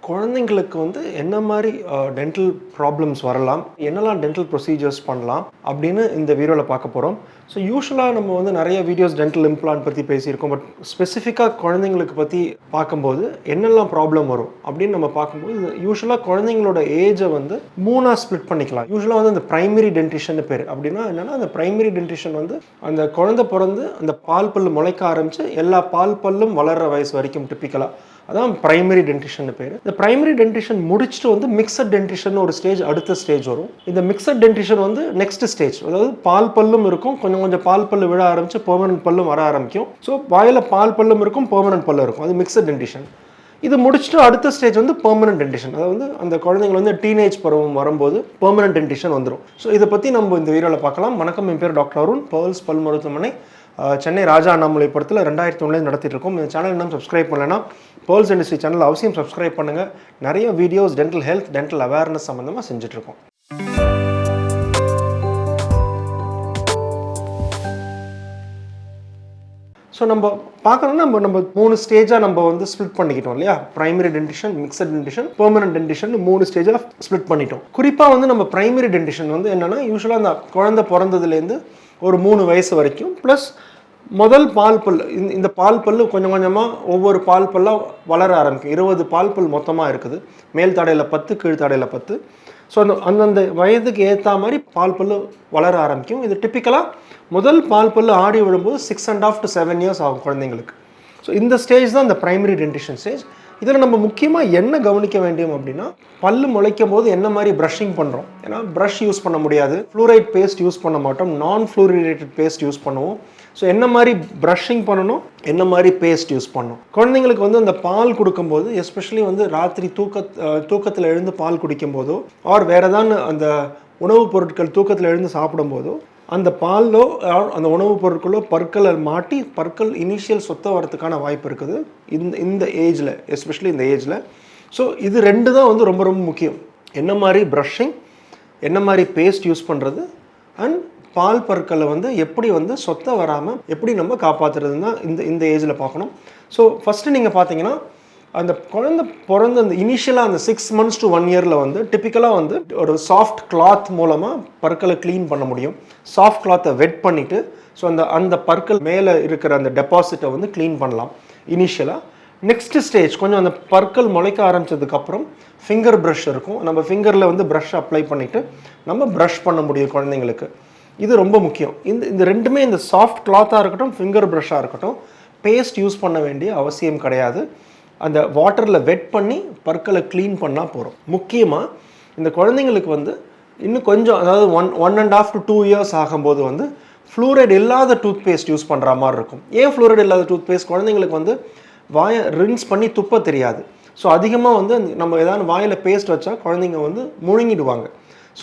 குழந்தைங்களுக்கு வந்து என்ன மாதிரி டென்டல் ப்ராப்ளம்ஸ் வரலாம், என்னெல்லாம் டென்டல் ப்ரொசீஜர்ஸ் பண்ணலாம் அப்படின்னு இந்த வீடியோவில் பார்க்க போகிறோம். ஸோ யூஷுவலாக நம்ம வந்து நிறைய வீடியோஸ் டென்டல் இம்ப்ளான்ட் பற்றி பேசியிருக்கோம். பட் ஸ்பெசிஃபிக்காக குழந்தைங்களுக்கு பற்றி பார்க்கும்போது என்னெல்லாம் ப்ராப்ளம் வரும் அப்படின்னு நம்ம பார்க்கும்போது யூஷுவலாக குழந்தைங்களோட ஏஜை வந்து மூணாக ஸ்ப்ளிட் பண்ணிக்கலாம். யூஷுவலாக வந்து அந்த ப்ரைமரி டென்டிஷன் பேர். அப்படின்னா என்னென்னா அந்த ப்ரைமரி டென்டிஷன் வந்து அந்த குழந்தை பிறந்து அந்த பால் பல்லு முளைக்க ஆரம்பித்து எல்லா பால் பல்லும் வளர்கிற வயசு வரைக்கும் டிப்பிக்கலாக அதான் பிரைமரி டென்டிஷன் பேர். இந்த பிரைமரி டென்டிஷன் முடிச்சுட்டு வந்து மிக்சட் டென்டிஷன் ஒரு ஸ்டேஜ், அடுத்த ஸ்டேஜ் வரும். இந்த மிக்சட் டென்டிஷன் வந்து நெக்ஸ்ட் ஸ்டேஜ், அதாவது பால் பல்லும் இருக்கும், கொஞ்சம் கொஞ்சம் பால் பல்லு விழ ஆரம்பிச்சு பெர்மனன்ட் பல்லும் வர ஆரம்பிக்கும். ஸோ வாயில் பால் பல்லும் இருக்கும், பெர்மனன்ட் பல்லும் இருக்கும். அது மிக்சட் டென்டிஷன். இது முடிச்சுட்டு அடுத்த ஸ்டேஜ் வந்து பெர்மனன்ட் டென்டிஷன். அதாவது வந்து அந்த குழந்தைங்க வந்து டீனேஜ் பருவம் வரும்போது பெர்மனன்ட் டென்டிஷன் வந்துடும். ஸோ இதை பற்றி நம்ம இந்த வீடியோவில் பார்க்கலாம். வணக்கம், என் பேர் டாக்டர் அருண். பேர்ல்ஸ் பல் மருத்துவமனை, சென்னை ராஜா அண்ணாமலைபுரத்தில் 2001 நடத்திட்டு இருக்கோம். இந்த சேனல் இன்னும் சப்ஸ்கிரைப் பண்ணலைன்னா பேர்ல்ஸ் டென்டிஸ்ட்ரி சேனல் அவசியம் சப்ஸ்கிரைப் பண்ணுங்கள். நிறைய videos dental health, dental awareness சம்மந்தமாக செஞ்சுட்ருக்கோம். ஸோ நம்ம பார்க்கணும்னா நம்ம 3 ஸ்டேஜாக நம்ம வந்து ஸ்ப்ளிட் பண்ணிக்கிட்டோம் இல்லையா? Primary dentition, mixed dentition, permanent dentition 3 ஸ்டேஜாக ஸ்ப்ளிட் பண்ணிட்டோம். குறிப்பாக வந்து நம்ம பிரைமரி டென்டிஷன் வந்து என்னென்னா யூஸ்வலாக அந்த குழந்தை பிறந்ததுலேருந்து ஒரு 3 வயசு வரைக்கும் ப்ளஸ் முதல் பால் பல், இந்த பால் பல் கொஞ்சம் கொஞ்சமாக ஒவ்வொரு பால் பல்லாக வளர ஆரம்பிக்கும். 20 பால் பல் மொத்தமாக இருக்குது. மேல் தடையில் 10, கீழ் தடையில் 10. ஸோ அந்தந்த வயதுக்கு ஏற்ற மாதிரி பால் பல் வளர ஆரம்பிக்கும். இது டிப்பிக்கலாக முதல் பால் பல் ஆடி விழும்போது 6.5 to 7 years ஆகும் குழந்தைங்களுக்கு. ஸோ இந்த ஸ்டேஜ் தான் இந்த பிரைமரி டென்டிஷன் ஸ்டேஜ். இதில் நம்ம முக்கியமாக என்ன கவனிக்க வேண்டும் அப்படின்னா, பல்லு முளைக்கும் போது என்ன மாதிரி ப்ரஷிங் பண்ணுறோம். ஏன்னா ப்ரஷ் யூஸ் பண்ண முடியாது, ஃப்ளூரைட் பேஸ்ட் யூஸ் பண்ண மாட்டோம், நான் ஃப்ளூரிடேட்டட் பேஸ்ட் யூஸ் பண்ணுவோம். ஸோ என்ன மாதிரி ப்ரஷிங் பண்ணணும், என்ன மாதிரி பேஸ்ட் யூஸ் பண்ணணும். குழந்தைங்களுக்கு வந்து அந்த பால் கொடுக்கும்போது எஸ்பெஷலி வந்து ராத்திரி தூக்கத்தில் எழுந்து பால் குடிக்கும் போதோ ஆர் வேறு ஏதாவது அந்த உணவுப் பொருட்கள் தூக்கத்தில் எழுந்து சாப்பிடும்போதோ அந்த பாலோ அந்த உணவுப் பொருட்களோ பற்களை மாட்டி பற்கள் இனிஷியல் சொத்த வரத்துக்கான வாய்ப்பு இருக்குது இந்த ஏஜில், எஸ்பெஷலி இந்த ஏஜில். ஸோ இது 2 தான் வந்து ரொம்ப ரொம்ப முக்கியம். என்ன மாதிரி ப்ரஷிங், என்ன மாதிரி பேஸ்ட் யூஸ் பண்ணுறது, அண்ட் பால் பற்களை வந்து எப்படி வந்து சொத்த வராமல் எப்படி நம்ம காப்பாற்றுறதுன்னு தான் இந்த ஏஜில் பார்க்கணும். ஸோ ஃபஸ்ட்டு நீங்கள் பார்த்தீங்கன்னா அந்த குழந்தை பிறந்த அந்த இனிஷியலாக அந்த 6 months to 1 year வந்து டிப்பிக்கலாக வந்து ஒரு சாஃப்ட் கிளாத் மூலமாக பற்களை க்ளீன் பண்ண முடியும். சாஃப்ட் கிளாத்தை வெட் பண்ணிவிட்டு ஸோ அந்த பற்கள் மேலே இருக்கிற அந்த டெபாசிட்டை வந்து க்ளீன் பண்ணலாம் இனிஷியலாக. நெக்ஸ்ட் ஸ்டேஜ் கொஞ்சம் அந்த பற்கள் முளைக்க ஆரம்பித்ததுக்கப்புறம் ஃபிங்கர் ப்ரஷ் இருக்கும். நம்ம ஃபிங்கரில் வந்து ப்ரஷ் அப்ளை பண்ணிவிட்டு நம்ம ப்ரஷ் பண்ண முடியும் குழந்தைங்களுக்கு. இது ரொம்ப முக்கியம். இந்த ரெண்டுமே, இந்த சாஃப்ட் கிளாத்தாக இருக்கட்டும், ஃபிங்கர் ப்ரஷ்ஷாக இருக்கட்டும், பேஸ்ட் யூஸ் பண்ண வேண்டிய அவசியம் கிடையாது. அந்த வாட்டரில் வெட் பண்ணி பற்களை க்ளீன் பண்ணால் போகிறோம். முக்கியமாக இந்த குழந்தைங்களுக்கு வந்து இன்னும் கொஞ்சம், அதாவது 1.5 to 2 years ஆகும்போது வந்து ஃப்ளூரைடு இல்லாத டூத் பேஸ்ட் யூஸ் பண்ணுற மாதிரி இருக்கும். ஏன் ஃப்ளூரைடு இல்லாத டூத் பேஸ்ட்? குழந்தைங்களுக்கு வந்து வாயை ரின்ஸ் பண்ணி துப்ப தெரியாது. ஸோ அதிகமாக வந்து நம்ம ஏதாவது வாயில் பேஸ்ட் வச்சா குழந்தைங்க வந்து முழுங்கிடுவாங்க.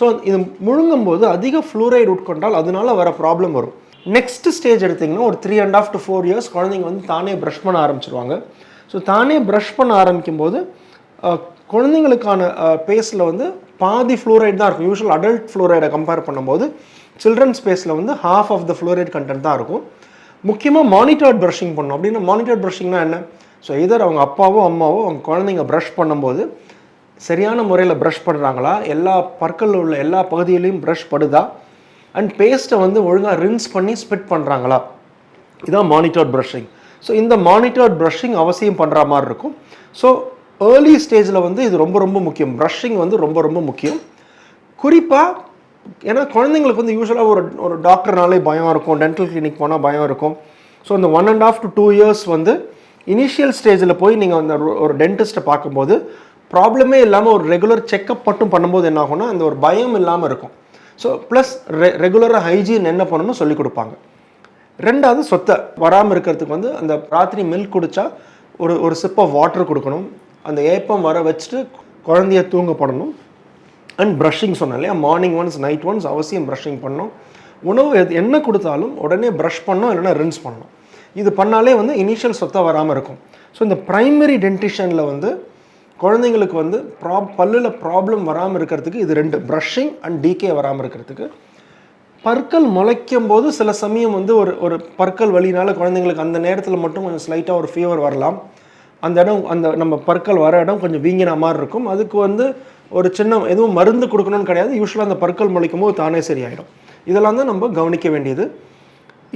ஸோ இது முழுங்கும்போது அதிக ஃப்ளூரைடு உட்கொண்டால் அதனால வர ப்ராப்ளம் வரும். நெக்ஸ்ட் ஸ்டேஜ் எடுத்திங்கன்னா ஒரு 3.5 to 4 years குழந்தைங்க வந்து தானே ப்ரஷ் பண்ண ஆரம்பிச்சிருவாங்க. ஸோ தானே ப்ரஷ் பண்ண ஆரம்பிக்கும் போது குழந்தைங்களுக்கான பேஸ்டில் வந்து பாதி ஃப்ளூரைட் தான் இருக்கும். யூஸ்வல் அடல்ட் ஃப்ளூரைடை கம்பேர் பண்ணும்போது சில்ட்ரன்ஸ் பேஸில் வந்து half of the fluoride content தான் இருக்கும். முக்கியமாக மானிட்டர்ட் ப்ரஷிங் பண்ணணும். அப்படின்னா மானிட்டர்ட் ப்ரஷிங்னா என்ன? ஸோ இதர் அவங்க அப்பாவோ அம்மாவோ அவங்க குழந்தைங்க ப்ரஷ் பண்ணும்போது சரியான முறையில் ப்ரஷ் பண்ணுறாங்களா, எல்லா பற்களில் உள்ள எல்லா பகுதியிலையும் ப்ரஷ் படுதா, அண்ட் பேஸ்ட்டை வந்து ஒழுங்காக ரின்ஸ் பண்ணி ஸ்பிட் பண்ணுறாங்களா, இதுதான் மானிட்டர்ட் ப்ரஷிங். ஸோ இந்த மானிட்டர்ட் ப்ரஷிங் அவசியம் பண்ணுற மாதிரி இருக்கும். ஸோ ஏர்லி ஸ்டேஜில் வந்து இது ரொம்ப ரொம்ப முக்கியம். ப்ரஷிங் வந்து ரொம்ப ரொம்ப முக்கியம். குறிப்பாக ஏன்னா குழந்தைங்களுக்கு வந்து யூஸ்வலாக ஒரு டாக்டர்னாலே பயம் இருக்கும், டென்டல் கிளினிக் போனால் பயம் இருக்கும். ஸோ இந்த 1.5 to 2 years வந்து இனிஷியல் ஸ்டேஜில் போய் நீங்கள் அந்த ஒரு டென்டிஸ்ட்டை பார்க்கும்போது ப்ராப்ளமே இல்லாமல் ஒரு ரெகுலர் செக்கப் மட்டும் பண்ணும்போது என்ன ஆகும்னா அந்த ஒரு பயம் இல்லாமல் இருக்கும். ஸோ ப்ளஸ் ரெகுலராக ஹைஜீன் என்ன பண்ணணும்னு சொல்லி கொடுப்பாங்க. ரெண்டாவது, சொத்தை வராமல் இருக்கிறதுக்கு வந்து அந்த ராத்திரி மில்க் குடித்தா ஒரு சிப் ஆஃப் வாட்டர் கொடுக்கணும். அந்த ஏப்பம் வர வச்சுட்டு குழந்தைய தூங்கப்படணும். அண்ட் ப்ரஷிங் சொன்னேன் இல்லையா, மார்னிங் ஒன்ஸ் நைட் ஒன்ஸ் அவசியம் ப்ரஷிங் பண்ணணும். உணவு என்ன கொடுத்தாலும் உடனே ப்ரஷ் பண்ணணும், இல்லைன்னா ரின்ஸ் பண்ணணும். இது பண்ணாலே வந்து இனிஷியல் சொத்தை வராமல் இருக்கும். ஸோ இந்த ப்ரைமரி டென்டிஷனில் வந்து குழந்தைங்களுக்கு வந்து பல்லில் ப்ராப்ளம் வராமல் இருக்கிறதுக்கு இது 2, ப்ரஷிங் அண்ட் டீகே வராமல் இருக்கிறதுக்கு. பற்கள் முளைக்கும் போது சில சமயம் வந்து ஒரு பற்கள் வலினால குழந்தைங்களுக்கு அந்த நேரத்தில் மட்டும் கொஞ்சம் ஸ்லைட்டாக ஒரு ஃபீவர் வரலாம். அந்த இடம் அந்த நம்ம பற்கள் வர இடம் கொஞ்சம் வீங்கின மாதிரி இருக்கும். அதுக்கு வந்து ஒரு சின்ன எதுவும் மருந்து கொடுக்கணும்னு கிடையாது. யூஸ்வலாக அந்த பற்கள் முளைக்கும் போது தானே சரியாயிடும். இதெல்லாம் தான் நம்ம கவனிக்க வேண்டியது.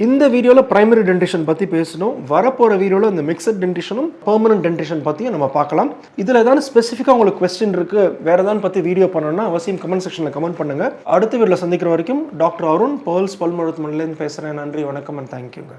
இந்த வீடியோவில் பிரைமரி டென்டிஷன் பற்றி பேசணும். வரப்போகிற வீடியோவில் இந்த மிக்சட் டென்டிஷனும் பெர்மனன்ட் டென்டிஷன் பற்றியும் நம்ம பார்க்கலாம். இதில் ஏதாவது ஸ்பெசிஃபிக்காக உங்களுக்கு கொஸ்டின் இருக்குது, வேறு ஏதாவது பற்றி வீடியோ பண்ணணும்னா அவசியம் கமெண்ட் செக்ஷனில் கமெண்ட் பண்ணுங்கள். அடுத்த வீடியோவில் சந்திக்கிற வரைக்கும் டாக்டர் அருண், பேர்ல்ஸ் பல் மருத்துவமனையிலேருந்து பேசுகிறேன். நன்றி, வணக்கம் அண்ட் தேங்க்யூங்க.